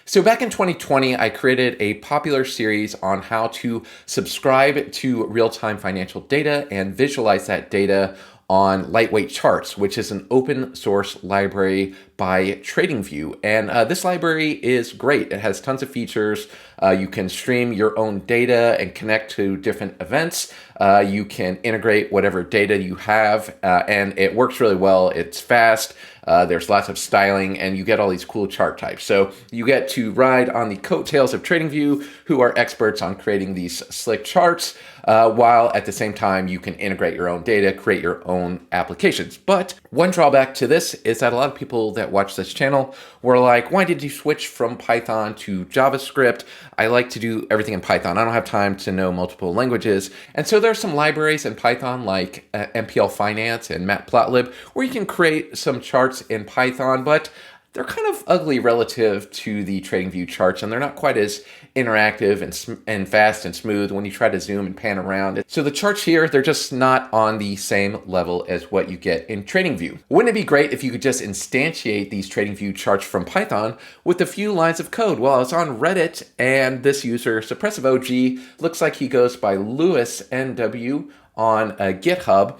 So back in 2020, I created a popular series on how to subscribe to real-time financial data and visualize that data on Lightweight Charts, which is an open source library by TradingView. And this library is great. It has tons of features. You can stream your own data and connect to different events. You can integrate whatever data you have, and it works really well. It's fast. There's lots of styling, and you get all these cool chart types. So you get to ride on the coattails of TradingView, who are experts on creating these slick charts, while at the same time you can integrate your own data, create your own applications. But one drawback to this is that a lot of people that watch this channel were like, why did you switch from Python to JavaScript? I like to do everything in Python. I don't have time to know multiple languages. And so there's some libraries in Python like MPL Finance and Matplotlib where you can create some charts in Python, but they're kind of ugly relative to the TradingView charts, and they're not quite as interactive and fast and smooth when you try to zoom and pan around. So the charts here, they're just not on the same level as what you get in TradingView. Wouldn't it be great if you could just instantiate these TradingView charts from Python with a few lines of code? Well, I was on Reddit, and this user, Suppressive OG, looks like he goes by Lewis NW on GitHub.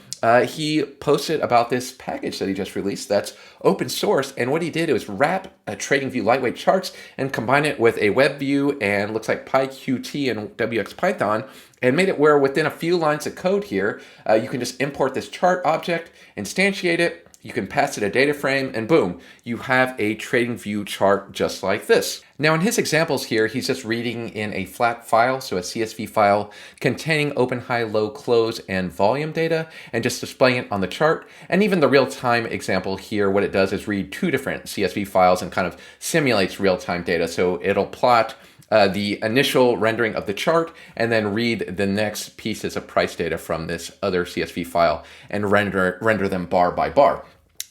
He posted about this package that he just released that's open source, and what he did was wrap a TradingView Lightweight Charts and combine it with a web view and looks like PyQt and WX Python, and made it where within a few lines of code here, you can just import this chart object, instantiate it, you can pass it a data frame, and boom, you have a TradingView chart just like this. Now in his examples here, he's just reading in a flat file, so a CSV file containing open, high, low, close, and volume data, and just displaying it on the chart. And even the real-time example here, what it does is read two different CSV files and kind of simulates real-time data. So it'll plot the initial rendering of the chart and then read the next pieces of price data from this other CSV file and render them bar by bar.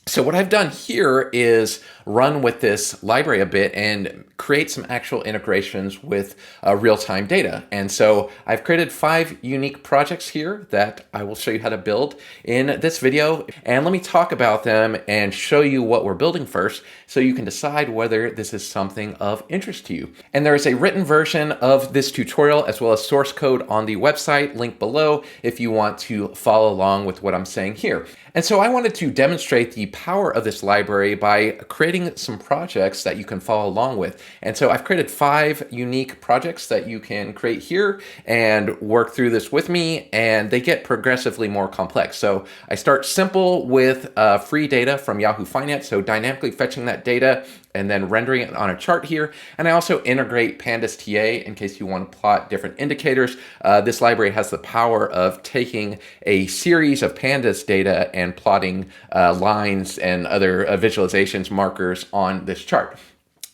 So what I've done here is run with this library a bit and create some actual integrations with real-time data. And so I've created 5 unique projects here that I will show you how to build in this video. And let me talk about them and show you what we're building first so you can decide whether this is something of interest to you. And there is a written version of this tutorial as well as source code on the website, linked below, if you want to follow along with what I'm saying here. And so I wanted to demonstrate the power of this library by creating some projects that you can follow along with. And so I've created 5 unique projects that you can create here and work through this with me, and they get progressively more complex. So I start simple with free data from Yahoo Finance, so dynamically fetching that data and then rendering it on a chart here. And I also integrate Pandas TA in case you want to plot different indicators. This library has the power of taking a series of Pandas data and plotting lines and other visualizations, markers on this chart.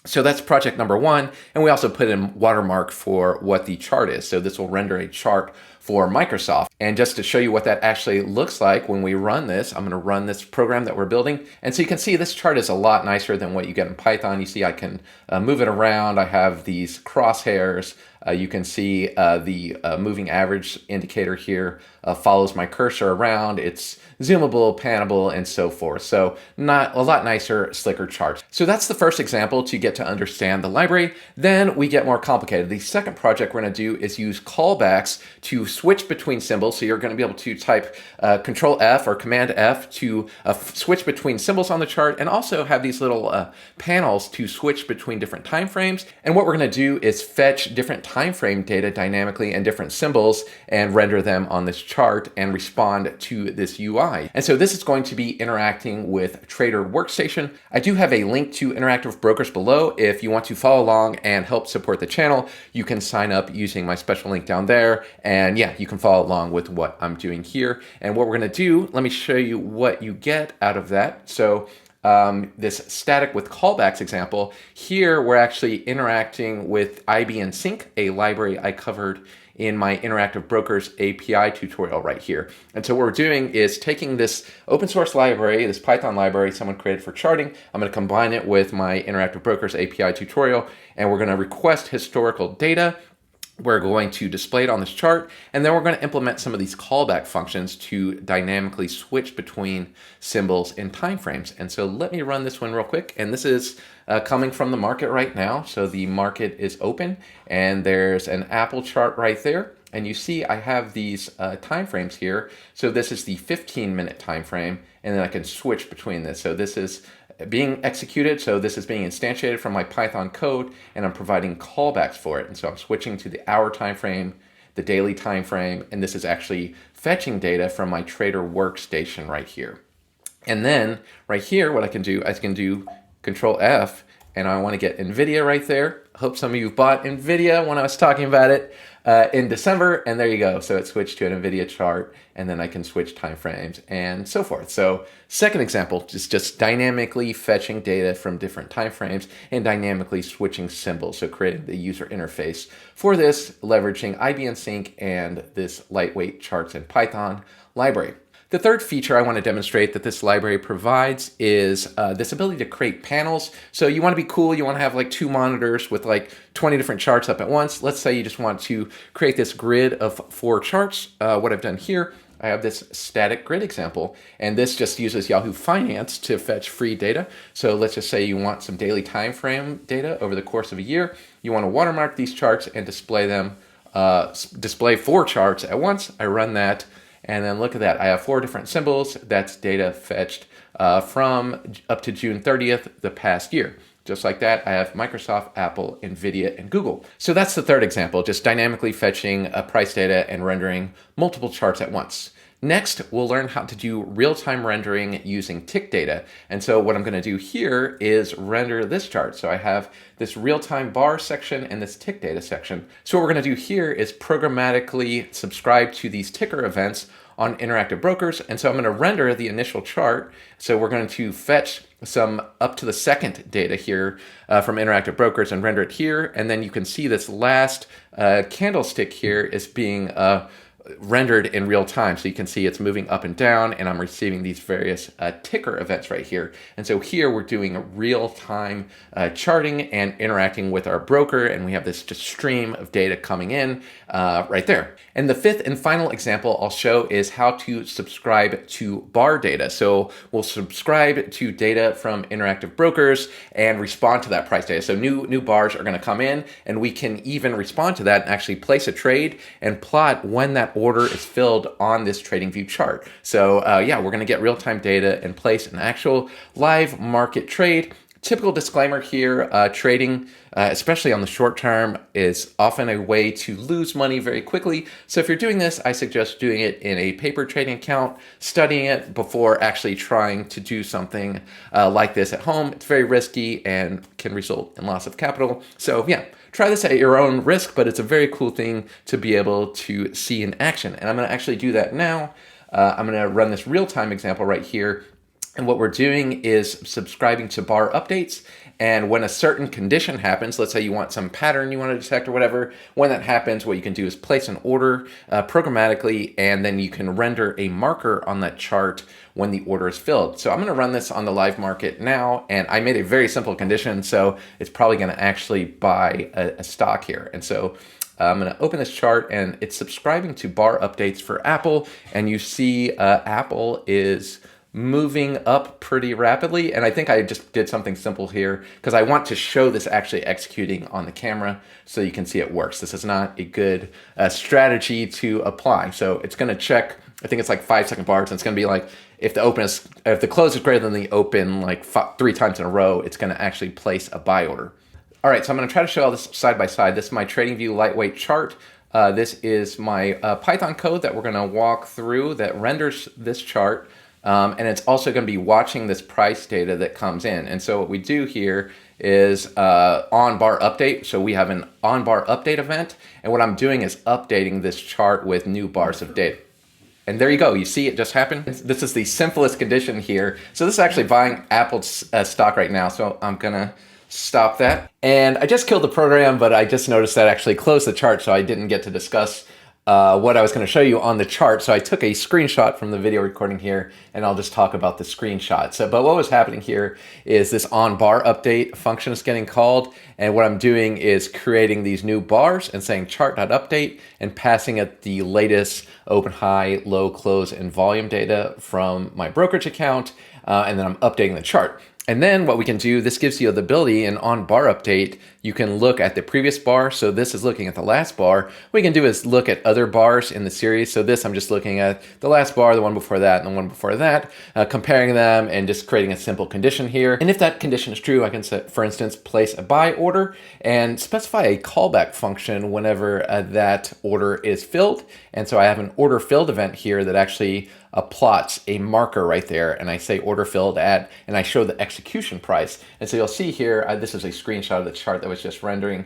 So that's project number 1, and we also put in watermark for what the chart is. So this will render a chart for Microsoft. And just to show you what that actually looks like when we run this, I'm going to run this program that we're building. And so you can see this chart is a lot nicer than what you get in Python. You see I can move it around. I have these crosshairs. You can see the moving average indicator here follows my cursor around. It's zoomable, panable, and so forth. So not a lot nicer, slicker charts. So that's the first example to get to understand the library. Then we get more complicated. The second project we're going to do is use callbacks to switch between symbols. So you're going to be able to type Control F or Command F to switch between symbols on the chart, and also have these little panels to switch between different time frames. And what we're going to do is fetch different time frame data dynamically and different symbols and render them on this chart and respond to this UI. And so this is going to be interacting with Trader Workstation. I do have a link to Interactive Brokers below. If you want to follow along and help support the channel, you can sign up using my special link down there. And yeah, you can follow along with what I'm doing here. And what we're going to do, let me show you what you get out of that. So this static with callbacks example, here we're actually interacting with IB and Sync, a library I covered in my Interactive Brokers API tutorial right here. And so what we're doing is taking this open source library, this Python library someone created for charting. I'm going to combine it with my Interactive Brokers API tutorial, and we're going to request historical data. We're going to display it on this chart, and then we're going to implement some of these callback functions to dynamically switch between symbols and time frames. And so let me run this one real quick. And this is coming from the market right now. So the market is open, and there's an Apple chart right there. And you see I have these time frames here. So this is the 15-minute time frame, and then I can switch between this. So this is being executed, so this is being instantiated from my Python code, and I'm providing callbacks for it. And so I'm switching to the hour time frame, the daily time frame, and this is actually fetching data from my trader workstation right here. And then right here, what I can do Control F, and I want to get NVIDIA right there. Hope some of you bought NVIDIA when I was talking about it in December, and there you go. So it switched to an NVIDIA chart, and then I can switch time frames and so forth. So second example is just dynamically fetching data from different time frames and dynamically switching symbols. So creating the user interface for this, leveraging IBM Sync and this lightweight charts in Python library. The third feature I want to demonstrate that this library provides is this ability to create panels. So you want to be cool, you want to have like 2 monitors with like 20 different charts up at once. Let's say you just want to create this grid of 4 charts. What I've done here, I have this static grid example, and this just uses Yahoo Finance to fetch free data. So let's just say you want some daily time frame data over the course of a year. You want to watermark these charts and display them, display 4 charts at once. I run that. And then look at that, I have 4 different symbols. That's data fetched from up to June 30th, the past year. Just like that, I have Microsoft, Apple, NVIDIA, and Google. So that's the third example, just dynamically fetching price data and rendering multiple charts at once. Next, we'll learn how to do real-time rendering using tick data. And so what I'm going to do here is render this chart. So I have this real-time bar section and this tick data section. So what we're going to do here is programmatically subscribe to these ticker events on interactive brokers. And so I'm going to render the initial chart. So we're going to fetch some up to the second data here from interactive brokers and render it here. And then you can see this last candlestick here is being rendered in real time. So you can see it's moving up and down, and I'm receiving these various ticker events right here. And so here we're doing a real-time charting and interacting with our broker, and we have this just stream of data coming in right there. And the fifth and final example I'll show is how to subscribe to bar data. So we'll subscribe to data from interactive brokers and respond to that price data. So new bars are going to come in, and we can even respond to that and actually place a trade and plot when that order is filled on this TradingView chart. So yeah, we're going to get real-time data and place an actual live market trade. Typical disclaimer here, trading, especially on the short term, is often a way to lose money very quickly. So if you're doing this, I suggest doing it in a paper trading account, studying it before actually trying to do something like this at home. It's very risky and can result in loss of capital. So yeah, try this at your own risk, but it's a very cool thing to be able to see in action. And I'm going to actually do that now. I'm going to run this real-time example right here. And what we're doing is subscribing to bar updates. And when a certain condition happens, let's say you want some pattern you want to detect or whatever, when that happens, what you can do is place an order programmatically, and then you can render a marker on that chart when the order is filled. So I'm going to run this on the live market now, and I made a very simple condition, so it's probably going to actually buy a stock here. And so I'm going to open this chart, and it's subscribing to bar updates for Apple, and you see Apple is moving up pretty rapidly. And I think I just did something simple here because I want to show this actually executing on the camera so you can see it works. This is not a good strategy to apply. So it's going to check, I think it's like 5-second bars, and it's going to be like if the close is greater than the open like 3 times in a row, it's going to actually place a buy order. All right, so I'm going to try to show all this side by side. This is my TradingView Lightweight Chart. This is my Python code that we're going to walk through that renders this chart. And it's also going to be watching this price data that comes in. And so what we do here is on bar update. So we have an on bar update event. And what I'm doing is updating this chart with new bars of data. And there you go. You see it just happened. This is the simplest condition here. So this is actually buying Apple's stock right now. So I'm going to stop that. And I just killed the program, but I just noticed that I actually closed the chart. So I didn't get to discuss what I was going to show you on the chart. So I took a screenshot from the video recording here, and I'll just talk about the screenshot. But what was happening here is this on bar update function is getting called. And what I'm doing is creating these new bars and saying chart.update and passing it the latest open, high, low, close, and volume data from my brokerage account. And then I'm updating the chart. And then what we can do, this gives you the ability in on bar update, you can look at the previous bar. So this is looking at the last bar. What we can do is look at other bars in the series. So this, I'm just looking at the last bar, the one before that, and the one before that, comparing them and just creating a simple condition here. And if that condition is true, I can set, for instance, place a buy order and specify a callback function whenever that order is filled. And so I have an order filled event here that actually plots a marker right there, and I say order filled at, and I show the execution price. And so you'll see here, this is a screenshot of the chart that was just rendering.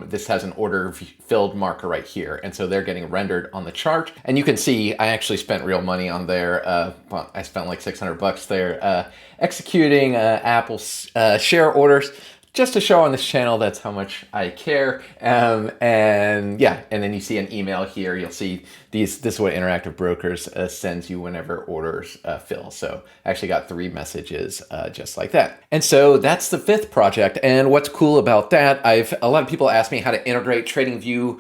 This has an order filled marker right here. And so they're getting rendered on the chart. And you can see I actually spent real money on there. Well, I spent like $600 there executing Apple's share orders. Just to show on this channel, that's how much I care. And yeah, and then you see an email here. You'll see this is what Interactive Brokers sends you whenever orders fill. So I actually got 3 messages just like that. And so that's the 5th project. And what's cool about that, a lot of people ask me how to integrate TradingView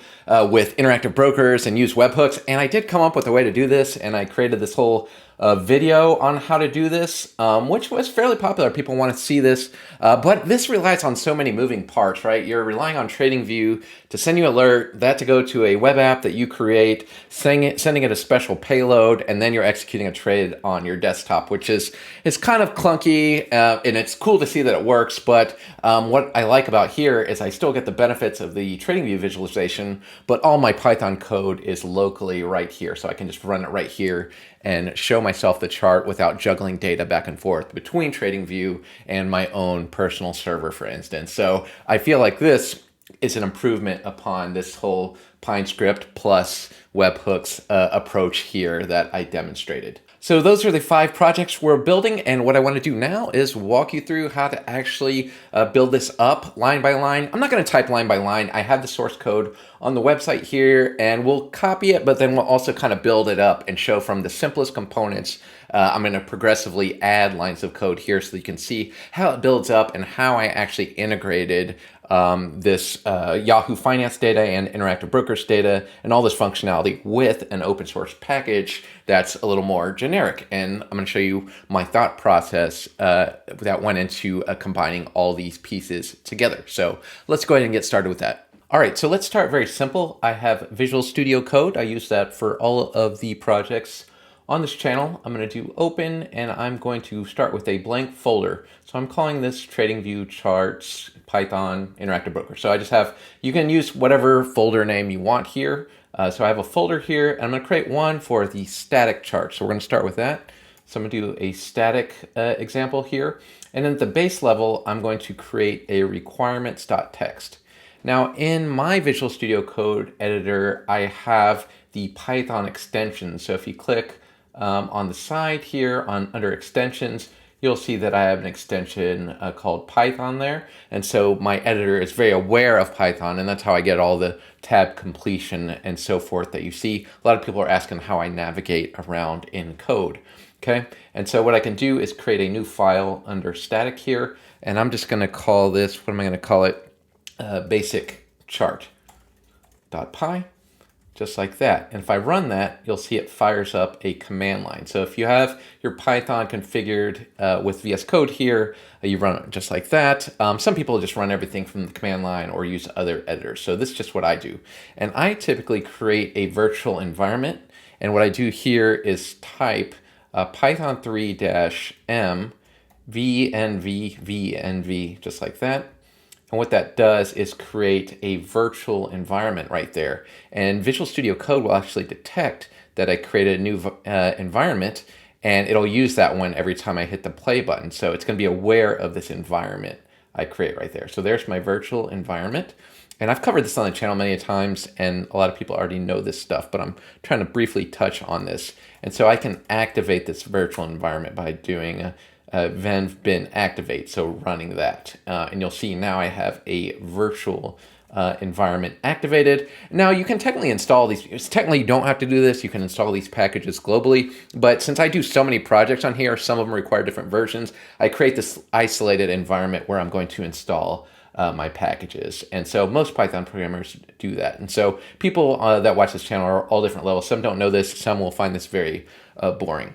with Interactive Brokers and use webhooks. And I did come up with a way to do this, and I created this whole video on how to do this, which was fairly popular. People want to see this, but this relies on so many moving parts, right? You're relying on TradingView to send you alert, that to go to a web app that you create, sending it a special payload, and then you're executing a trade on your desktop, which is kind of clunky, and it's cool to see that it works. But what I like about here is I still get the benefits of the TradingView visualization, but all my Python code is locally right here, so I can just run it right here and show myself the chart without juggling data back and forth between TradingView and my own personal server, for instance. So I feel like this is an improvement upon this whole PineScript plus webhooks approach here that I demonstrated. So those are the 5 projects we're building, and what I want to do now is walk you through how to actually build this up line by line. I'm not going to type line by line. I have the source code on the website here, and we'll copy it, but then we'll also kind of build it up and show from the simplest components. I'm going to progressively add lines of code here so that you can see how it builds up and how I actually integrated this Yahoo Finance data and Interactive Brokers data and all this functionality with an open source package that's a little more generic. And I'm going to show you my thought process that went into combining all these pieces together. So let's go ahead and get started with that. All right, so let's start very simple. I have Visual Studio Code. I use that for all of the projects on this channel. I'm going to do open, and I'm going to start with a blank folder. So I'm calling this TradingView Charts Python Interactive Broker. So I just have, you can use whatever folder name you want here. So I have a folder here, and I'm going to create one for the static chart. So we're going to start with that. So I'm going to do a static example here. And then at the base level, I'm going to create a requirements.txt. Now in my Visual Studio Code editor, I have the Python extension. So if you click on the side here under extensions, you'll see that I have an extension called Python there. And so my editor is very aware of Python, and that's how I get all the tab completion and so forth that you see. A lot of people are asking how I navigate around in code. Okay, and so what I can do is create a new file under static here, and I'm just going to call this, what am I going to call it? Basic chart.py. Just like that. And if I run that, you'll see it fires up a command line. So if you have your Python configured with VS Code here, you run it just like that. Some people just run everything from the command line or use other editors. So this is just what I do. And I typically create a virtual environment. And what I do here is type Python 3-m venv, just like that. And what that does is create a virtual environment right there. And Visual Studio Code will actually detect that I created a new environment, and it'll use that one every time I hit the play button. So it's going to be aware of this environment I create right there. So there's my virtual environment. And I've covered this on the channel many times, and a lot of people already know this stuff, but I'm trying to briefly touch on this. And so I can activate this virtual environment by doing bin activate, so running that. And you'll see now I have a virtual environment activated. Now you can technically install these. Technically, you don't have to do this. You can install these packages globally. But since I do so many projects on here, some of them require different versions. I create this isolated environment where I'm going to install my packages. And so most Python programmers do that. And so people that watch this channel are all different levels. Some don't know this. Some will find this very boring.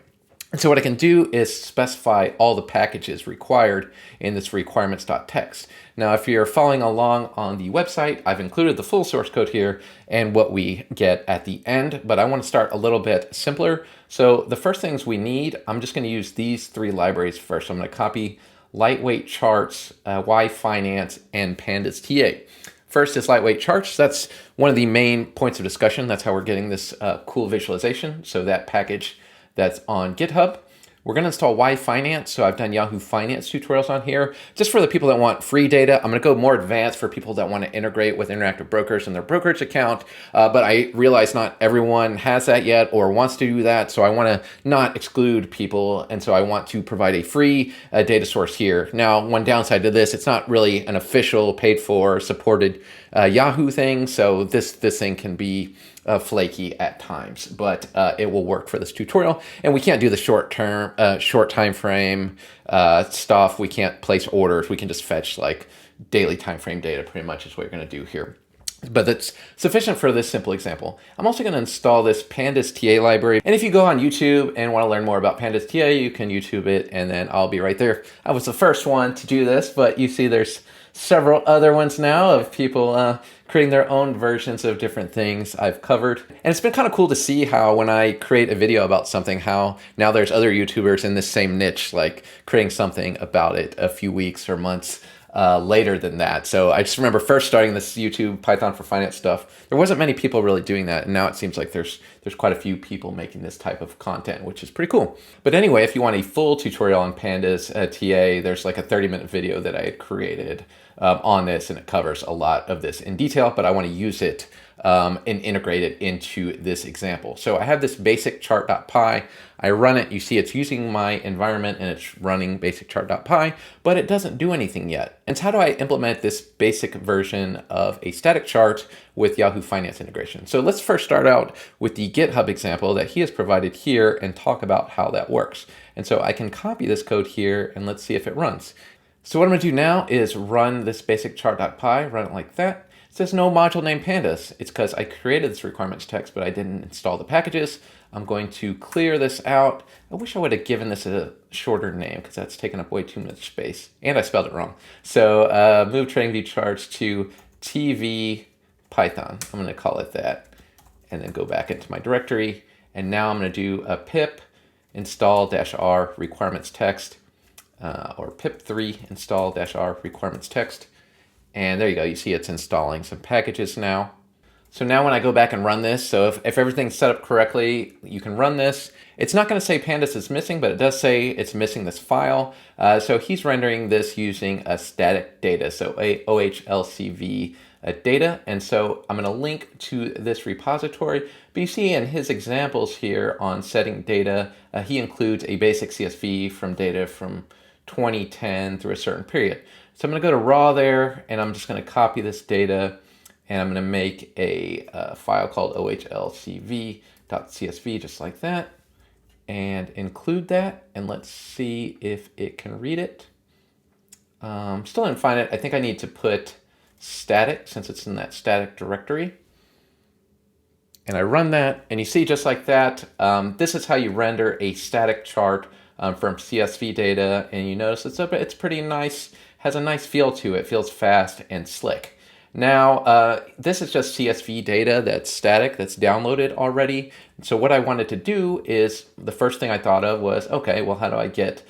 And so what I can do is specify all the packages required in this requirements.txt. Now, if you're following along on the website, I've included the full source code here and what we get at the end, but I want to start a little bit simpler. So the first things we need, I'm just going to use these three libraries first. So I'm going to copy Lightweight Charts, YFinance, and Pandas TA. First is Lightweight Charts. That's one of the main points of discussion. That's how we're getting this cool visualization. So that package that's on GitHub. We're going to install YFinance. So I've done Yahoo Finance tutorials on here. Just for the people that want free data, I'm going to go more advanced for people that want to integrate with Interactive Brokers in their brokerage account. But I realize not everyone has that yet or wants to do that. So I want to not exclude people. And so I want to provide a free data source here. Now, one downside to this, it's not really an official, paid for, supported Yahoo thing. So this thing can be flaky at times, but it will work for this tutorial. And we can't do the short time frame stuff. We can't place orders. We can just fetch like daily time frame data pretty much is what you're going to do here. But that's sufficient for this simple example. I'm also going to install this Pandas TA library. And if you go on YouTube and want to learn more about Pandas TA, you can YouTube it and then I'll be right there. I was the first one to do this, but you see there's several other ones now of people creating their own versions of different things I've covered. And it's been kind of cool to see how when I create a video about something, how now there's other YouTubers in this same niche, like creating something about it a few weeks or months later than that. So I just remember first starting this YouTube Python for Finance stuff, there wasn't many people really doing that. And now it seems like there's quite a few people making this type of content, which is pretty cool. But anyway, if you want a full tutorial on Pandas TA, there's like a 30-minute video that I had created on this, and it covers a lot of this in detail, but I want to use it and integrate it into this example. So I have this basic chart.py. I run it. You see it's using my environment and it's running basic chart.py, but it doesn't do anything yet. And so how do I implement this basic version of a static chart with Yahoo Finance integration? So let's first start out with the GitHub example that he has provided here and talk about how that works. And so I can copy this code here and let's see if it runs. So what I'm going to do now is run this basic chart.py, run it like that. It says no module named Pandas. It's because I created this requirements text, but I didn't install the packages. I'm going to clear this out. I wish I would have given this a shorter name because that's taken up way too much space. And I spelled it wrong. So move TradingView Charts to TV Python. I'm going to call it that. And then go back into my directory. And now I'm going to do a pip install -r requirements text. Or pip3 install -r requirements text. And there you go. You see it's installing some packages now. So now when I go back and run this, so if everything's set up correctly, you can run this. It's not going to say Pandas is missing, but it does say it's missing this file. So he's rendering this using a static data, so a OHLCV data. And so I'm going to link to this repository. But you see in his examples here on setting data, he includes a basic CSV from data from 2010 through a certain period. So I'm going to go to raw there, and I'm just going to copy this data, and I'm going to make a file called ohlcv.csv, just like that, and include that. And let's see if it can read it. Still didn't find it. I think I need to put static since it's in that static directory. And I run that, and you see just like that, this is how you render a static chart from CSV data, and you notice it's pretty nice, has a nice feel to it, feels fast and slick. Now, this is just CSV data that's static, that's downloaded already. So what I wanted to do is, the first thing I thought of was, okay, well, how do I get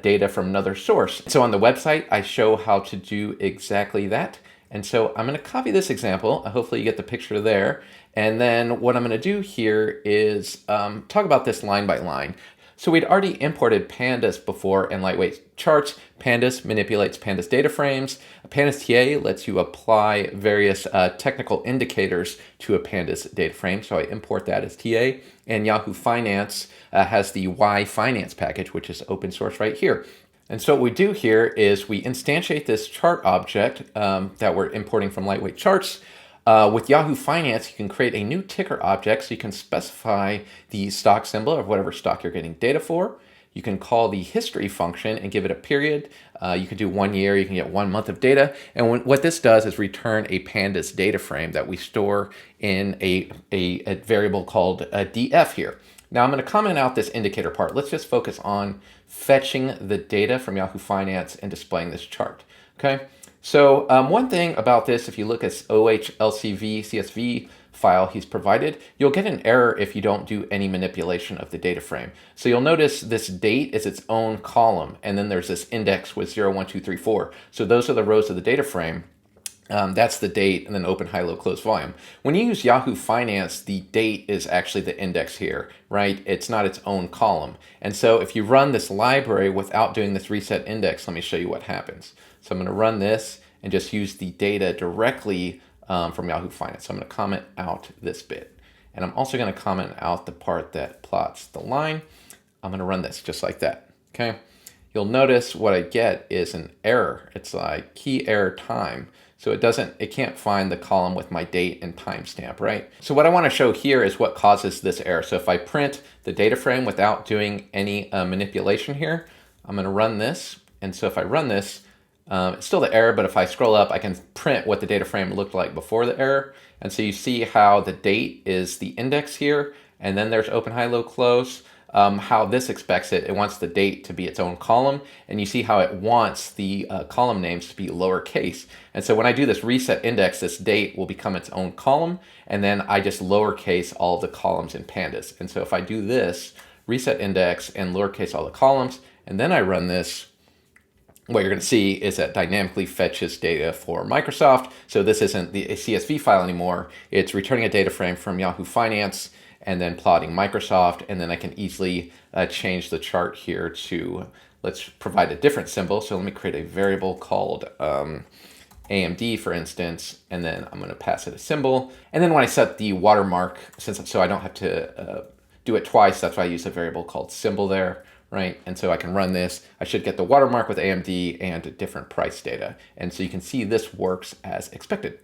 data from another source? So on the website, I show how to do exactly that. And so I'm going to copy this example. Hopefully you get the picture there. And then what I'm going to do here is talk about this line by line. So we'd already imported Pandas before in Lightweight Charts. Pandas manipulates Pandas data frames. Pandas TA lets you apply various technical indicators to a Pandas data frame. So I import that as TA. And Yahoo Finance has the YFinance package, which is open source right here. And so what we do here is we instantiate this chart object that we're importing from Lightweight Charts. With Yahoo Finance, you can create a new ticker object so you can specify the stock symbol of whatever stock you're getting data for. You can call the history function and give it a period. You can do 1 year, you can get 1 month of data. And what this does is return a Pandas data frame that we store in a variable called a df here. Now I'm going to comment out this indicator part. Let's just focus on fetching the data from Yahoo Finance and displaying this chart. Okay. So one thing about this, if you look at OHLCV CSV file he's provided, you'll get an error if you don't do any manipulation of the data frame. So you'll notice this date is its own column, and then there's this index with 0, 1, 2, 3, 4. So those are the rows of the data frame. That's the date, and then open, high, low, close volume. When you use Yahoo Finance, the date is actually the index here, right? It's not its own column. And so if you run this library without doing this reset index, let me show you what happens. So I'm going to run this and just use the data directly from Yahoo Finance. So I'm going to comment out this bit. And I'm also going to comment out the part that plots the line. I'm going to run this just like that, okay? You'll notice what I get is an error. It's like key error time. So it can't find the column with my date and timestamp, right? So what I want to show here is what causes this error. So if I print the data frame without doing any manipulation here, I'm going to run this. And so if I run this, it's still the error, but if I scroll up, I can print what the data frame looked like before the error. And so you see how the date is the index here, and then there's open, high, low, close. How this expects it wants the date to be its own column, and you see how it wants the column names to be lowercase. And so when I do this reset index, this date will become its own column, and then I just lowercase all of the columns in Pandas. And so if I do this, reset index and lowercase all the columns, and then I run this, what you're going to see is that dynamically fetches data for Microsoft. So this isn't a CSV file anymore. It's returning a data frame from Yahoo Finance and then plotting Microsoft. And then I can easily change the chart here to, let's provide a different symbol. So let me create a variable called AMD, for instance, and then I'm going to pass it a symbol. And then when I set the watermark, so I don't have to do it twice, that's why I use a variable called symbol there. Right, and so I can run this. I should get the watermark with AMD and different price data. And so you can see this works as expected.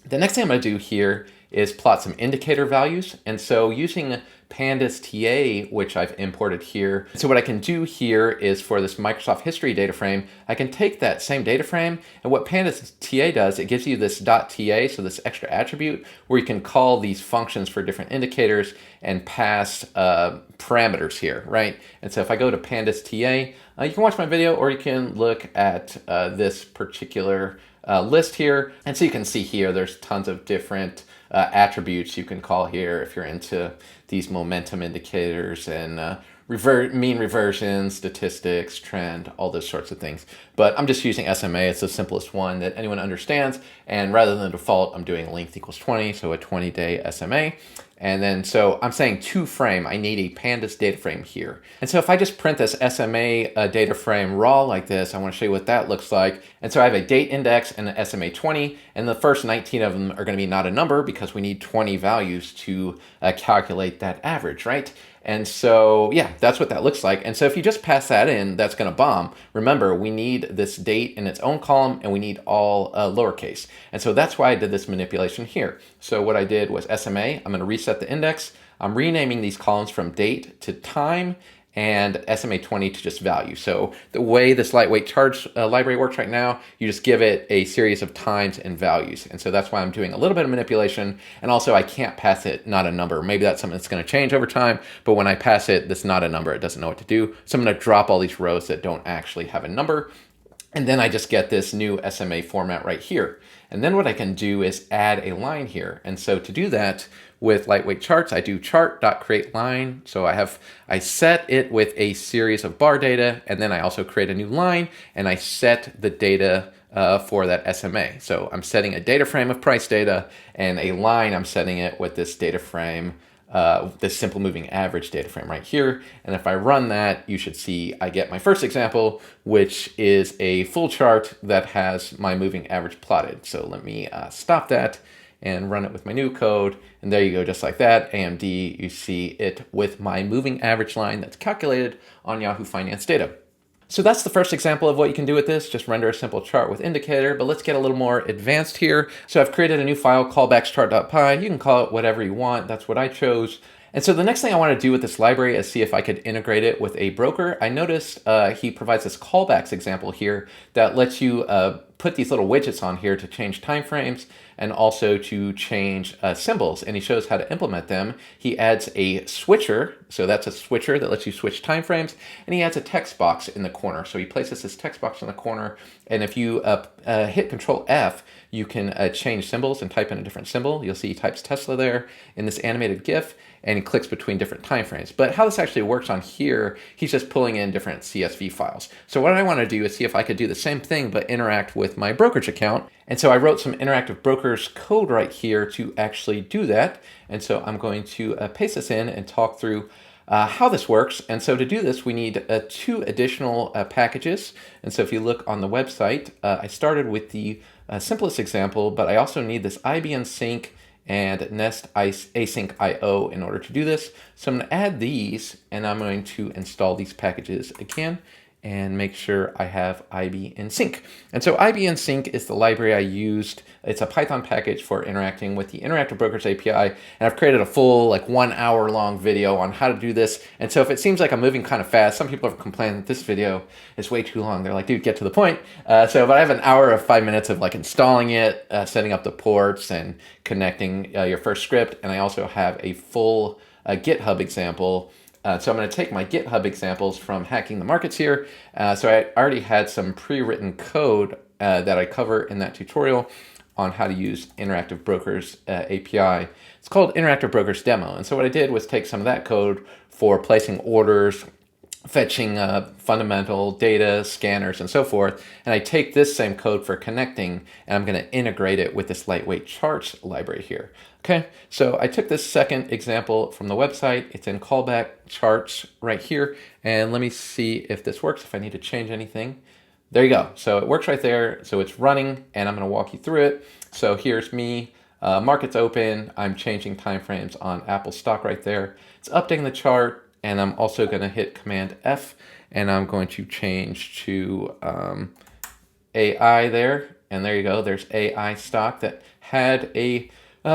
The next thing I'm going to do here is plot some indicator values. And so using Pandas TA, which I've imported here. So what I can do here is for this Microsoft history data frame, I can take that same data frame, and what Pandas TA does, it gives you this .ta, so this extra attribute, where you can call these functions for different indicators and pass parameters here, right? And so if I go to Pandas TA, you can watch my video, or you can look at this particular list here. And so you can see here, there's tons of different attributes you can call here if you're into these momentum indicators and mean reversion, statistics, trend, all those sorts of things. But I'm just using SMA. It's the simplest one that anyone understands. And rather than the default, I'm doing length equals 20, so a 20-day SMA. And then, so I'm saying to frame, I need a Pandas data frame here. And so if I just print this SMA data frame raw like this, I want to show you what that looks like. And so I have a date index and an SMA 20, and the first 19 of them are going to be not a number because we need 20 values to calculate that average, right? And so, yeah, that's what that looks like. And so if you just pass that in, that's going to bomb. Remember, we need this date in its own column, and we need all lowercase. And so that's why I did this manipulation here. So what I did was SMA. I'm going to reset the index. I'm renaming these columns from date to time, and SMA 20 to just value. So the way this lightweight charts library works right now, you just give it a series of times and values. And so that's why I'm doing a little bit of manipulation. And also I can't pass it not a number. Maybe that's something that's going to change over time, but when I pass it, that's not a number. It doesn't know what to do. So I'm going to drop all these rows that don't actually have a number. And then I just get this new SMA format right here. And then what I can do is add a line here. And so to do that with lightweight charts, I do chart.createLine. So I set it with a series of bar data, and then I also create a new line, and I set the data for that SMA. So I'm setting a data frame of price data, and a line, I'm setting it with this data frame, this simple moving average data frame right here. And if I run that, you should see I get my first example, which is a full chart that has my moving average plotted. So let me stop that and run it with my new code. And there you go, just like that. AMD, you see it with my moving average line that's calculated on Yahoo Finance data. So that's the first example of what you can do with this, just render a simple chart with indicator, but let's get a little more advanced here. So I've created a new file, callbackschart.py. You can call it whatever you want. That's what I chose. And so the next thing I want to do with this library is see if I could integrate it with a broker. I noticed he provides this callbacks example here that lets you put these little widgets on here to change timeframes and also to change symbols, and he shows how to implement them. He adds a switcher, so that's a switcher that lets you switch timeframes, and he adds a text box in the corner. So he places this text box in the corner, and if you hit Control F, you can change symbols and type in a different symbol. You'll see he types Tesla there in this animated GIF, and he clicks between different time frames. But how this actually works on here, he's just pulling in different CSV files. So what I want to do is see if I could do the same thing but interact with my brokerage account. And so I wrote some interactive brokers code right here to actually do that. And so I'm going to paste this in and talk through how this works. And so to do this, we need 2 additional packages. And so if you look on the website, I started with the simplest example, but I also need this IBN sync and nest async IO in order to do this. So I'm going to add these, and I'm going to install these packages again and make sure I have IB in sync. And so IB in sync is the library I used. It's a Python package for interacting with the Interactive Brokers API. And I've created a full 1 hour long video on how to do this. And so if it seems like I'm moving kind of fast, some people have complained that this video is way too long. They're like, dude, get to the point. But I have an hour of 5 minutes of installing it, setting up the ports and connecting your first script. And I also have a full GitHub example. So I'm going to take my GitHub examples from Hacking the Markets here. So I already had some pre-written code that I cover in that tutorial on how to use Interactive Brokers API. It's called Interactive Brokers Demo. And so what I did was take some of that code for placing orders, fetching fundamental data, scanners, and so forth. And I take this same code for connecting, and I'm going to integrate it with this lightweight charts library here. Okay, so I took this second example from the website. It's in callback charts right here. And let me see if this works, if I need to change anything. There you go. So it works right there. So it's running, and I'm going to walk you through it. So here's me. Market's open. I'm changing timeframes on Apple stock right there. It's updating the chart. And I'm also going to hit Command F, and I'm going to change to AI there. And there you go. There's AI stock that had a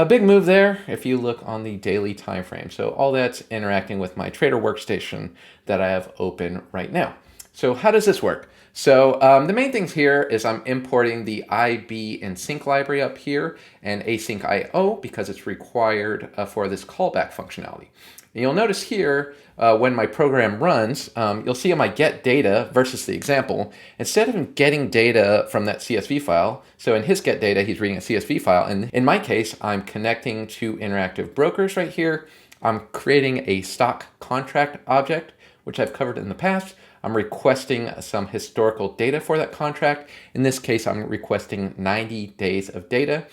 big move there if you look on the daily time frame. So all that's interacting with my trader workstation that I have open right now. So how does this work? So the main things here is I'm importing the IB in sync library up here and async IO because it's required for this callback functionality. And you'll notice here when my program runs, you'll see on my get data versus the example, instead of getting data from that CSV file, so in his get data, he's reading a CSV file. And in my case, I'm connecting to Interactive Brokers right here. I'm creating a stock contract object, which I've covered in the past. I'm requesting some historical data for that contract. In this case, I'm requesting 90 days of data.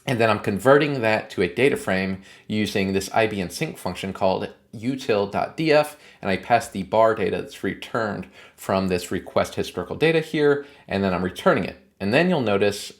And then I'm converting that to a data frame using this IB in sync function called util.df, and I pass the bar data that's returned from this request historical data here, and then I'm returning it. And then you'll notice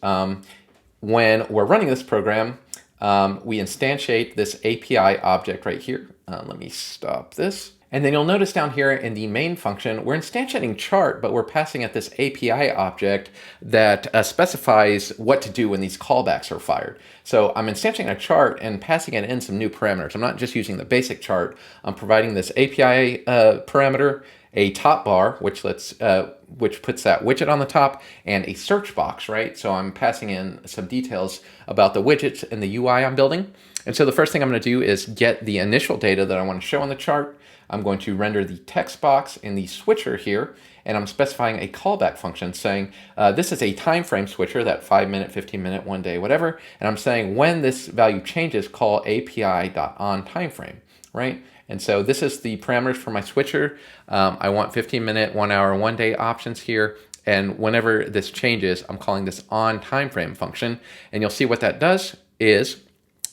when we're running this program, we instantiate this API object right here. Let me stop this. And then you'll notice down here in the main function, we're instantiating chart, but we're passing it this API object that specifies what to do when these callbacks are fired. So I'm instantiating a chart and passing it in some new parameters. I'm not just using the basic chart. I'm providing this API parameter, a top bar, which puts that widget on the top, and a search box, right? So I'm passing in some details about the widgets and the UI I'm building. And so the first thing I'm going to do is get the initial data that I want to show on the chart. I'm going to render the text box in the switcher here, and I'm specifying a callback function saying this is a time frame switcher, that 5 minute, 15 minute, 1 day, whatever. And I'm saying when this value changes, call API.onTimeframe, right? And so this is the parameters for my switcher. I want 15 minute, 1 hour, 1 day options here. And whenever this changes, I'm calling this onTimeframe function. And you'll see what that does is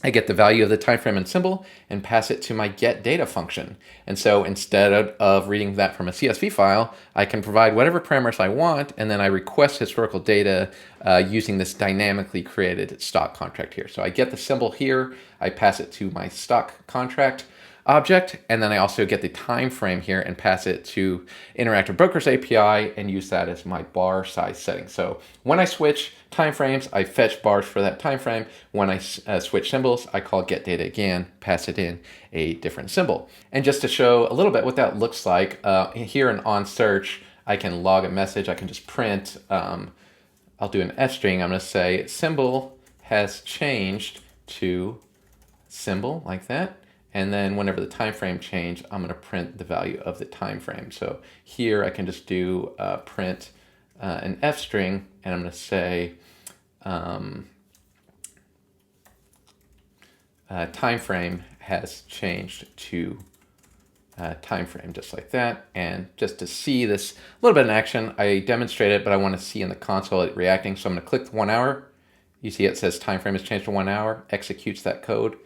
I get the value of the time frame and symbol and pass it to my get data function. And so instead of reading that from a CSV file, I can provide whatever parameters I want, and then I request historical data using this dynamically created stock contract here. So I get the symbol here, I pass it to my stock contract. object. And then I also get the time frame here and pass it to Interactive Brokers API and use that as my bar size setting. So when I switch time frames, I fetch bars for that time frame. When I switch symbols, I call get data again, pass it in a different symbol. And just to show a little bit what that looks like, here in on search, I can log a message. I can just print, I'll do an F string. I'm going to say symbol has changed to symbol like that. And then whenever the time frame change, I'm going to print the value of the time frame. So here I can just do print an F string, and I'm going to say time frame has changed to time frame, just like that. And just to see this a little bit in action, I demonstrate it, but I want to see in the console it reacting. So I'm going to click 1 hour. You see it says time frame has changed to 1 hour, executes that code.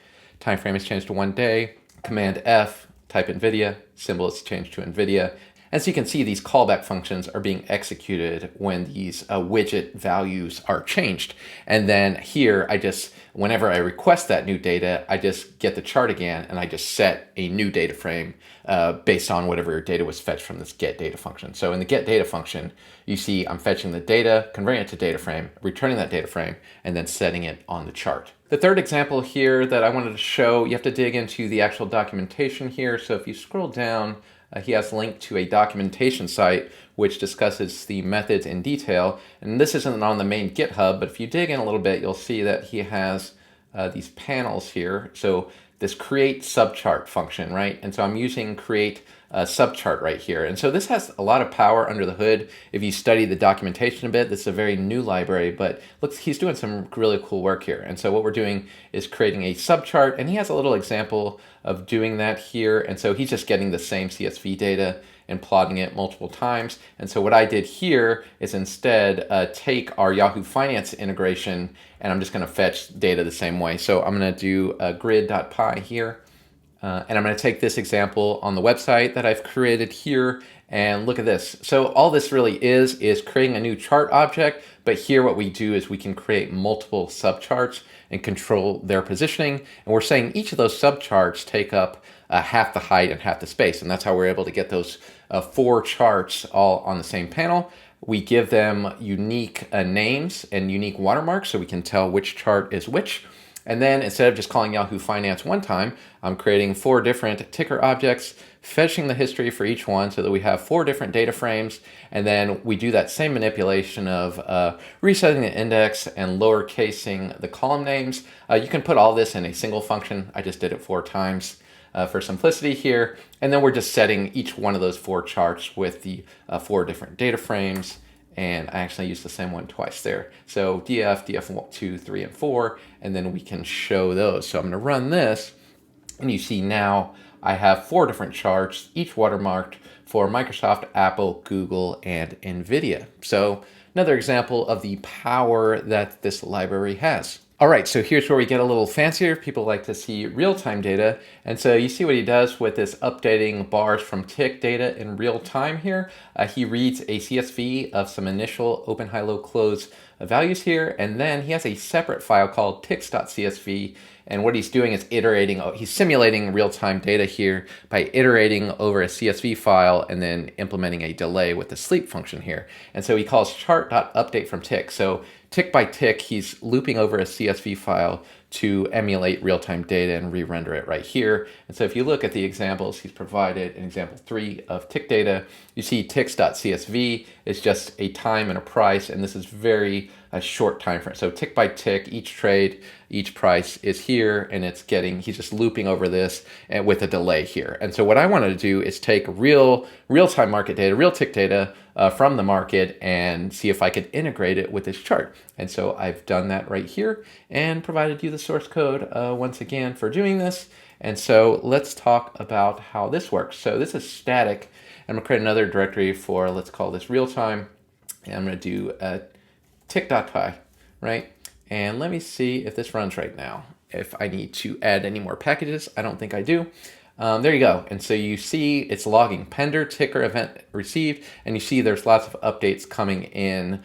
Time frame has changed to 1 day. Command F, type NVIDIA, symbol is changed to NVIDIA. And so you can see these callback functions are being executed when these widget values are changed. And then here, whenever I request that new data, I just get the chart again, and I just set a new data frame based on whatever data was fetched from this get data function. So in the get data function, you see I'm fetching the data, converting it to data frame, returning that data frame, and then setting it on the chart. The third example here that I wanted to show, you have to dig into the actual documentation here. So if you scroll down, he has a link to a documentation site which discusses the methods in detail. And this isn't on the main GitHub, but if you dig in a little bit, you'll see that he has these panels here. So this create subchart function, right? And so I'm using create subchart right here. And so this has a lot of power under the hood. If you study the documentation a bit, this is a very new library, but look, he's doing some really cool work here. And so what we're doing is creating a subchart, and he has a little example of doing that here. And so he's just getting the same CSV data and plotting it multiple times. And so what I did here is instead take our Yahoo Finance integration, and I'm just going to fetch data the same way. So I'm going to do grid.py here. And I'm going to take this example on the website that I've created here, and look at this. So all this really is creating a new chart object, but here what we do is we can create multiple subcharts and control their positioning. And we're saying each of those subcharts take up half the height and half the space. And that's how we're able to get those 4 charts all on the same panel. We give them unique names and unique watermarks so we can tell which chart is which. And then instead of just calling Yahoo Finance one time, I'm creating 4 different ticker objects, fetching the history for each one so that we have 4 different data frames. And then we do that same manipulation of resetting the index and lower casing the column names. You can put all this in a single function. I just did it 4 times for simplicity here. And then we're just setting each one of those 4 charts with the 4 different data frames. And I actually used the same one twice there. So DF, DF2, 3, and 4, and then we can show those. So I'm going to run this, and you see now I have 4 different charts, each watermarked for Microsoft, Apple, Google, and NVIDIA. So another example of the power that this library has. All right, so here's where we get a little fancier. People like to see real-time data. And so you see what he does with this updating bars from tick data in real time here. He reads a CSV of some initial open, high, low, close values here. And then he has a separate file called ticks.csv. And what he's doing is he's simulating real-time data here by iterating over a CSV file and then implementing a delay with the sleep function here. And so he calls chart.update from tick. So tick by tick, he's looping over a CSV file to emulate real-time data and re-render it right here. And so if you look at the examples he's provided in example 3 of tick data, you see ticks.csv is just a time and a price, and this is very short time frame. So tick by tick, each trade, each price is here, and he's just looping over this and with a delay here. And so what I wanted to do is take real-time market data, real tick data from the market and see if I could integrate it with this chart. And so I've done that right here and provided you the source code once again for doing this. And so let's talk about how this works. So this is static. I'm gonna create another directory for, let's call this real time. And I'm gonna do tick.py, right? And let me see if this runs right now. If I need to add any more packages, I don't think I do. There you go. And so you see it's logging Pender ticker event received, and you see there's lots of updates coming in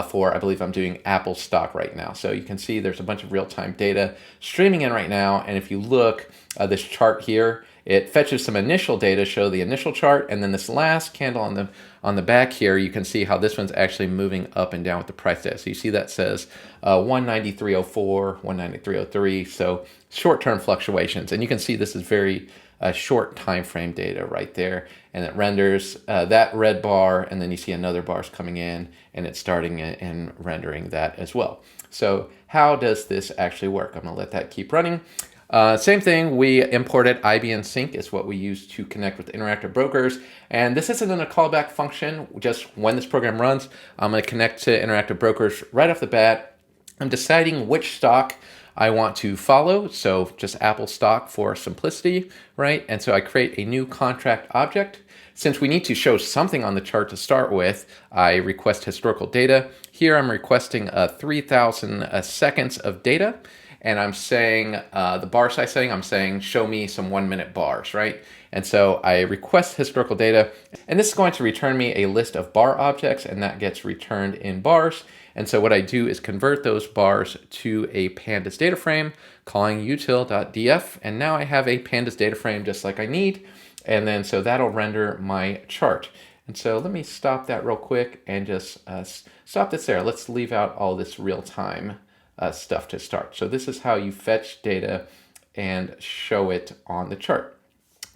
for, I believe I'm doing Apple stock right now. So you can see there's a bunch of real-time data streaming in right now. And if you look, this chart here, it fetches some initial data, show the initial chart, and then this last candle on the back here, you can see how this one's actually moving up and down with the price data. So you see that says 193.04, 193.03, so short-term fluctuations. And you can see this is very short time frame data right there, and it renders that red bar, and then you see another bar's coming in, and it's starting and rendering that as well. So how does this actually work? I'm going to let that keep running. Same thing, we imported IBM Sync is what we use to connect with interactive brokers. And this isn't in a callback function, just when this program runs, I'm going to connect to interactive brokers right off the bat. I'm deciding which stock I want to follow, so just Apple stock for simplicity, right? And so I create a new contract object. Since we need to show something on the chart to start with, I request historical data. Here I'm requesting 3,000 seconds of data, and I'm saying the bar size setting, I'm saying show me some 1 minute bars, right? And so I request historical data, and this is going to return me a list of bar objects, and that gets returned in bars. And so what I do is convert those bars to a Pandas data frame, calling util.df, and now I have a Pandas data frame just like I need. And then so that'll render my chart. And so let me stop that real quick and just stop this there. Let's leave out all this real-time stuff to start. So this is how you fetch data and show it on the chart.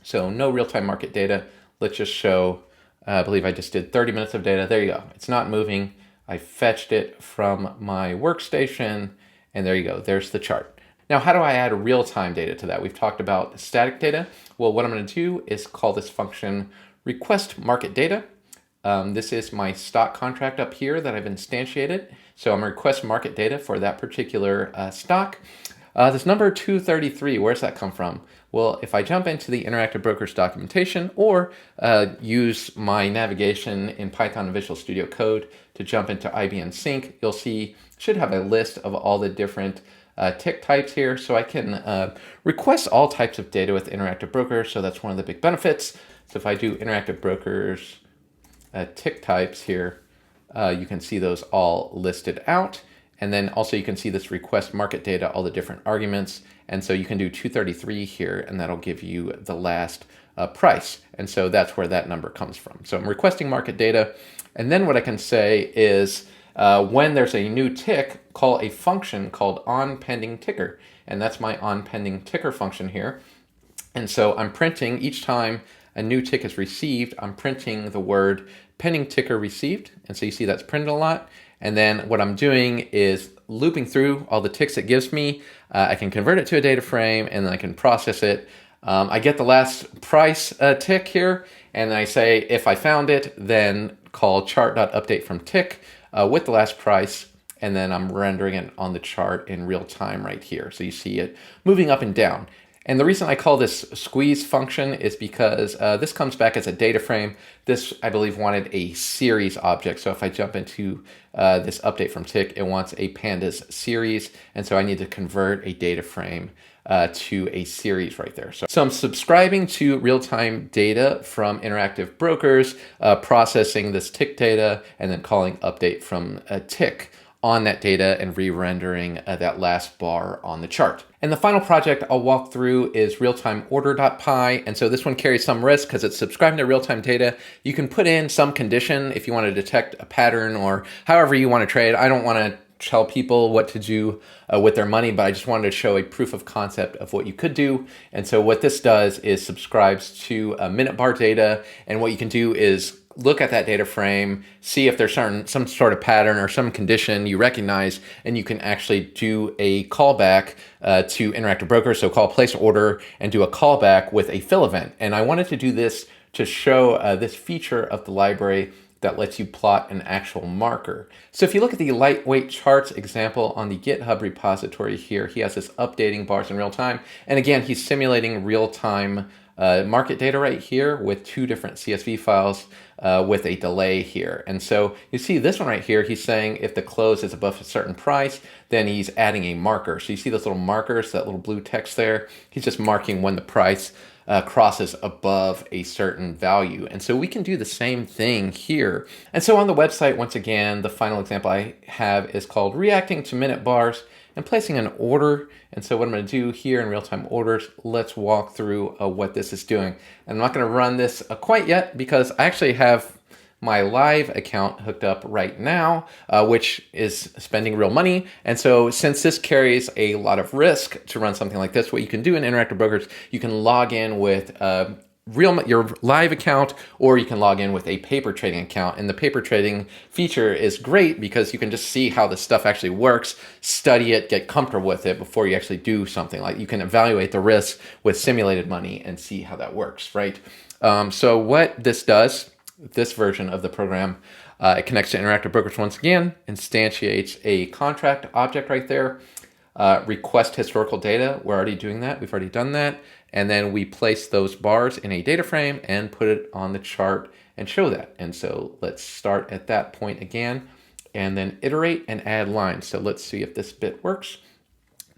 So no real-time market data. Let's just show, I believe I just did 30 minutes of data. There you go. It's not moving. I fetched it from my workstation, and there you go. There's the chart. Now, how do I add real-time data to that? We've talked about static data. Well, what I'm going to do is call this function request market data. This is my stock contract up here that I've instantiated. So I'm going to request market data for that particular stock. This number 233, where's that come from? Well, if I jump into the Interactive Brokers documentation or use my navigation in Python and Visual Studio Code to jump into IBM Sync, you'll see should have a list of all the different tick types here. So I can request all types of data with Interactive Brokers. So that's one of the big benefits. So if I do Interactive Brokers tick types here, you can see those all listed out. And then also you can see this request market data, all the different arguments. And so you can do 233 here, and that'll give you the last price. And so that's where that number comes from. So I'm requesting market data. And then what I can say is when there's a new tick, call a function called onPendingTicker. And that's my onPendingTicker function here. And so I'm printing each time a new tick is received, I'm printing the word pending ticker received. And so you see that's printed a lot. And then what I'm doing is looping through all the ticks it gives me. I can convert it to a data frame, and then I can process it. I get the last price tick here, and I say if I found it, then call chart.update from tick with the last price, and then I'm rendering it on the chart in real time right here. So you see it moving up and down. And the reason I call this squeeze function is because this comes back as a data frame. This, I believe, wanted a series object. So if I jump into this update from tick, it wants a pandas series. And so I need to convert a data frame to a series right there. So I'm subscribing to real-time data from interactive brokers, processing this tick data, and then calling update from a tick on that data and re-rendering that last bar on the chart. And the final project I'll walk through is real-time order.py. And so this one carries some risk because it's subscribing to real-time data. You can put in some condition if you want to detect a pattern or however you want to trade. I don't want to tell people what to do with their money, but I just wanted to show a proof of concept of what you could do. And so what this does is subscribes to minute bar data. And what you can do is look at that data frame, see if there's some sort of pattern or some condition you recognize, and you can actually do a callback to interactive brokers. So call place order and do a callback with a fill event. And I wanted to do this to show this feature of the library that lets you plot an actual marker. So if you look at the lightweight charts example on the GitHub repository here, he has this updating bars in real time. And again, he's simulating real-time market data right here with two different CSV files with a delay here. And so you see this one right here, he's saying if the close is above a certain price, then he's adding a marker. So you see those little markers, that little blue text there, he's just marking when the price crosses above a certain value. And so we can do the same thing here. And so on the website, once again, the final example I have is called reacting to minute bars. and placing an order. And so what I'm going to do here in real-time orders, let's walk through what this is doing. And I'm not going to run this quite yet because I actually have my live account hooked up right now, which is spending real money. And so since this carries a lot of risk to run something like this, what you can do in Interactive Brokers, you can log in with your live account, or you can log in with a paper trading account. And the paper trading feature is great because you can just see how this stuff actually works, study it, get comfortable with it before you actually do something. Like you can evaluate the risk with simulated money and see how that works, right? So what this does, this version of the program, it connects to Interactive Brokers once again, instantiates a contract object right there, request historical data. We're already doing that. We've already done that. And then we place those bars in a data frame and put it on the chart and show that. And so let's start at that point again and then iterate and add lines. So let's see if this bit works.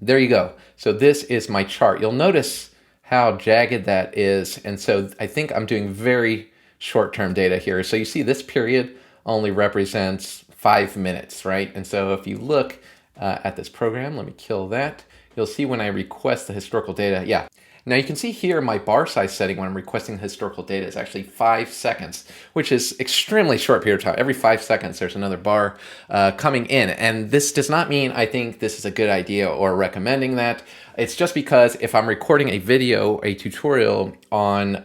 There you go. So this is my chart. You'll notice how jagged that is. And so I think I'm doing very short-term data here. So you see this period only represents 5 minutes, right? And so if you look at this program, let me kill that. You'll see when I request the historical data, yeah. Now you can see here my bar size setting when I'm requesting historical data is actually 5 seconds, which is extremely short period of time. Every 5 seconds there's another bar coming in. And this does not mean I think this is a good idea or recommending that. It's just because if I'm recording a video, a tutorial on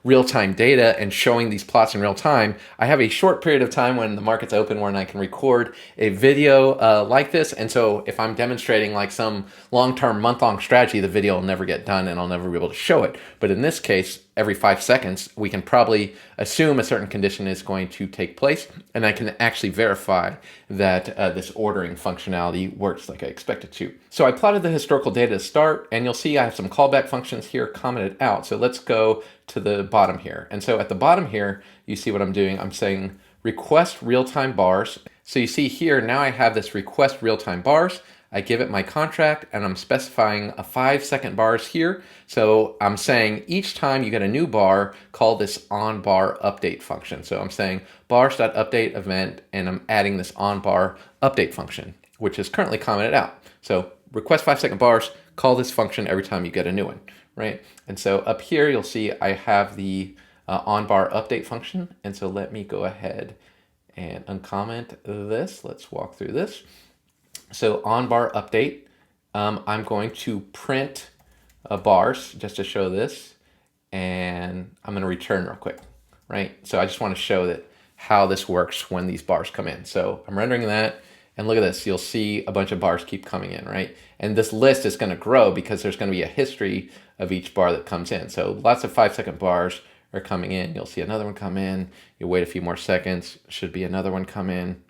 real-time data and showing these plots in real time, I have a short period of time when the market's open when I can record a video like this. And so if I'm demonstrating like some long-term, month-long strategy, the video will never get done and I'll never be able to show it. But in this case, every 5 seconds, we can probably assume a certain condition is going to take place, and I can actually verify that this ordering functionality works like I expect it to. So I plotted the historical data to start, and you'll see I have some callback functions here commented out. So let's go to the bottom here. And so at the bottom here, you see what I'm doing. I'm saying request real-time bars. So you see here, now I have this request real-time bars. I give it my contract and I'm specifying a 5-second bars here. So I'm saying each time you get a new bar, call this on bar update function. So I'm saying bars.update event and I'm adding this on bar update function, which is currently commented out. So request 5-second bars, call this function every time you get a new one, right? And so up here, you'll see I have the on bar update function. And so let me go ahead and uncomment this. Let's walk through this. So on bar update, I'm going to print bars just to show this, and I'm going to return real quick, right? So I just want to show that how this works when these bars come in. So I'm rendering that, and look at this. You'll see a bunch of bars keep coming in, right? And this list is going to grow because there's going to be a history of each bar that comes in. So lots of 5-second bars are coming in. You'll see another one come in. You wait a few more seconds. Should be another one come in.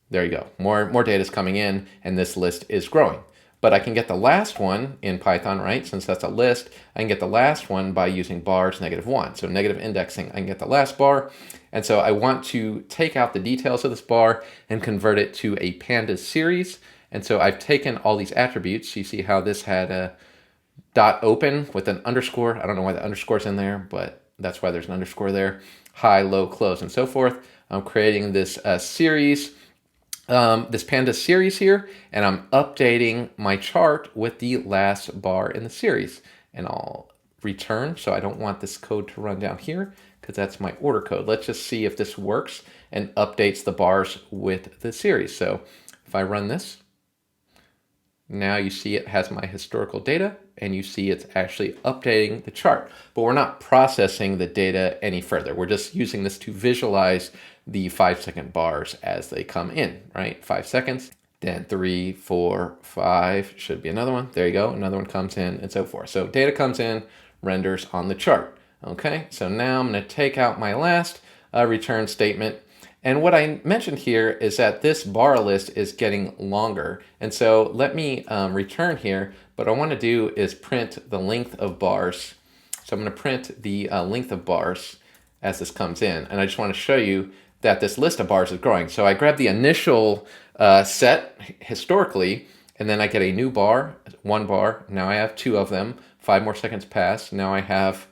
There you go. More data is coming in, and this list is growing. But I can get the last one in Python, right? Since that's a list, I can get the last one by using bars -1. So negative indexing, I can get the last bar. And so I want to take out the details of this bar and convert it to a Pandas series. And so I've taken all these attributes. You see how this had a dot open with an underscore. I don't know why the underscore's in there, but that's why there's an underscore there. High, low, close, and so forth. I'm creating this series. This Pandas series here, and I'm updating my chart with the last bar in the series. And I'll return, so I don't want this code to run down here because that's my order code. Let's just see if this works and updates the bars with the series. So if I run this, now you see it has my historical data, and you see it's actually updating the chart. But we're not processing the data any further. We're just using this to visualize the 5-second bars as they come in, right? 5 seconds, then 3, 4, 5, should be another one. There you go, another one comes in, and so forth. So data comes in, renders on the chart. Okay, so now I'm gonna take out my last return statement. And what I mentioned here is that this bar list is getting longer. And so let me return here, but what I wanna do is print the length of bars. So I'm gonna print the length of bars as this comes in. And I just wanna show you that this list of bars is growing. So I grab the initial set historically, and then I get a new bar, 1 bar. Now I have 2 of them. 5 more seconds pass. Now I have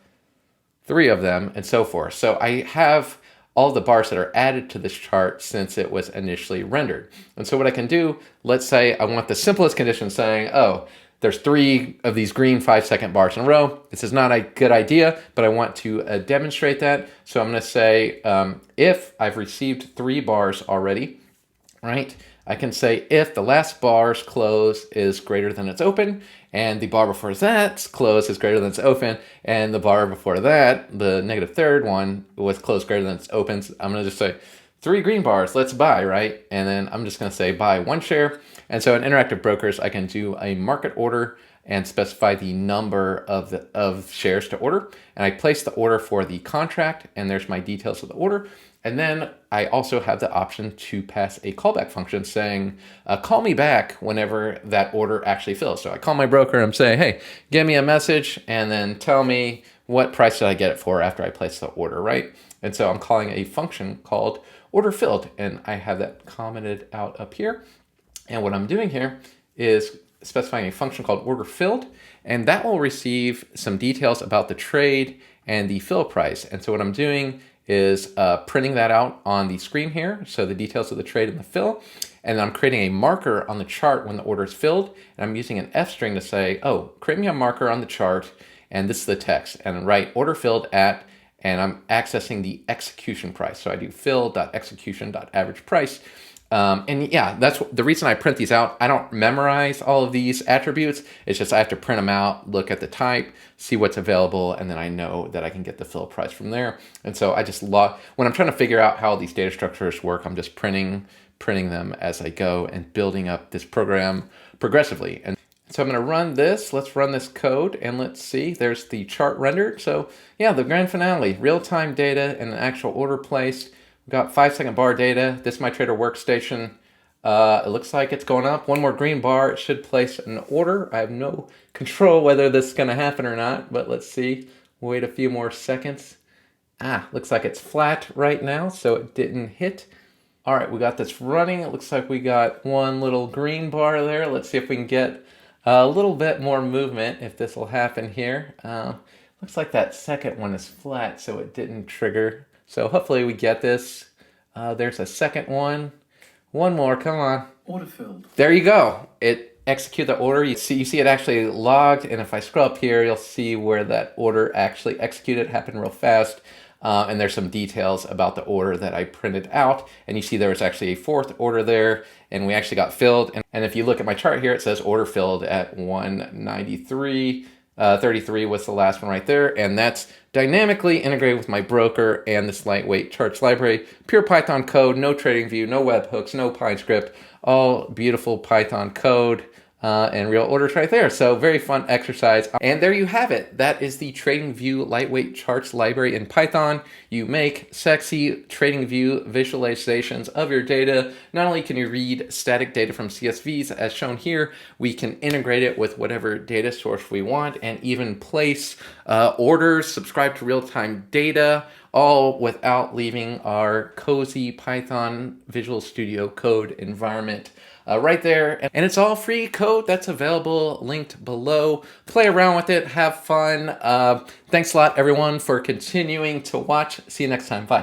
3 of them, and so forth. So I have all the bars that are added to this chart since it was initially rendered. And so what I can do, let's say I want the simplest condition saying, oh, there's 3 of these green 5-second bars in a row. This is not a good idea, but I want to demonstrate that. So I'm going to say if I've received 3 bars already, right? I can say if the last bar's close is greater than its open, and the bar before that's close is greater than its open, and the bar before that, the negative third one, was close greater than its opens, I'm going to just say 3 green bars, let's buy, right? And then I'm just going to say buy 1 share. And so in Interactive Brokers, I can do a market order and specify the number of shares to order. And I place the order for the contract, and there's my details of the order. And then I also have the option to pass a callback function saying, call me back whenever that order actually fills. So I call my broker, I'm saying, hey, give me a message and then tell me what price did I get it for after I place the order, right? And so I'm calling a function called order filled, and I have that commented out up here. And what I'm doing here is specifying a function called order filled, and that will receive some details about the trade and the fill price. And so what I'm doing is printing that out on the screen here, so the details of the trade and the fill, and then I'm creating a marker on the chart when the order is filled, and I'm using an F string to say, oh, create me a marker on the chart, and this is the text, and write order filled at, and I'm accessing the execution price. So I do fill.execution.average price. And yeah, that's the reason I print these out. I don't memorize all of these attributes. It's just I have to print them out, look at the type, see what's available, and then I know that I can get the fill price from there. And so I just when I'm trying to figure out how these data structures work, I'm just printing them as I go and building up this program progressively. And so I'm going to run this. Let's run this code and let's see. There's the chart rendered. So yeah, the grand finale, real-time data and an actual order placed. We've got 5-second bar data. This is my trader workstation. It looks like it's going up. 1 more green bar. It should place an order. I have no control whether this is going to happen or not, but let's see. Wait a few more seconds. Looks like it's flat right now, so it didn't hit. All right, we got this running. It looks like we got 1 little green bar there. Let's see if we can get a little bit more movement, if this will happen here. Looks like that second one is flat, so it didn't trigger. So hopefully we get this. There's a second one. 1 more, come on. Order filled. There you go. It executed the order. You see it actually logged, and if I scroll up here, you'll see where that order actually executed. It happened real fast. And there's some details about the order that I printed out. And you see there was actually a 4th order there, and we actually got filled. And if you look at my chart here, it says order filled at 193. 33 was the last one right there, and that's dynamically integrated with my broker and this lightweight charts library. Pure Python code, no TradingView, no webhooks, no PineScript, all beautiful Python code and real orders right there. So very fun exercise. And there you have it. That is the TradingView Lightweight Charts library in Python. You make sexy TradingView visualizations of your data. Not only can you read static data from CSVs as shown here, we can integrate it with whatever data source we want and even place orders, subscribe to real-time data, all without leaving our cozy Python Visual Studio Code environment right there. And it's all free code that's available, linked below. Play around with it, have fun. Thanks a lot, everyone, for continuing to watch. See you next time. Bye.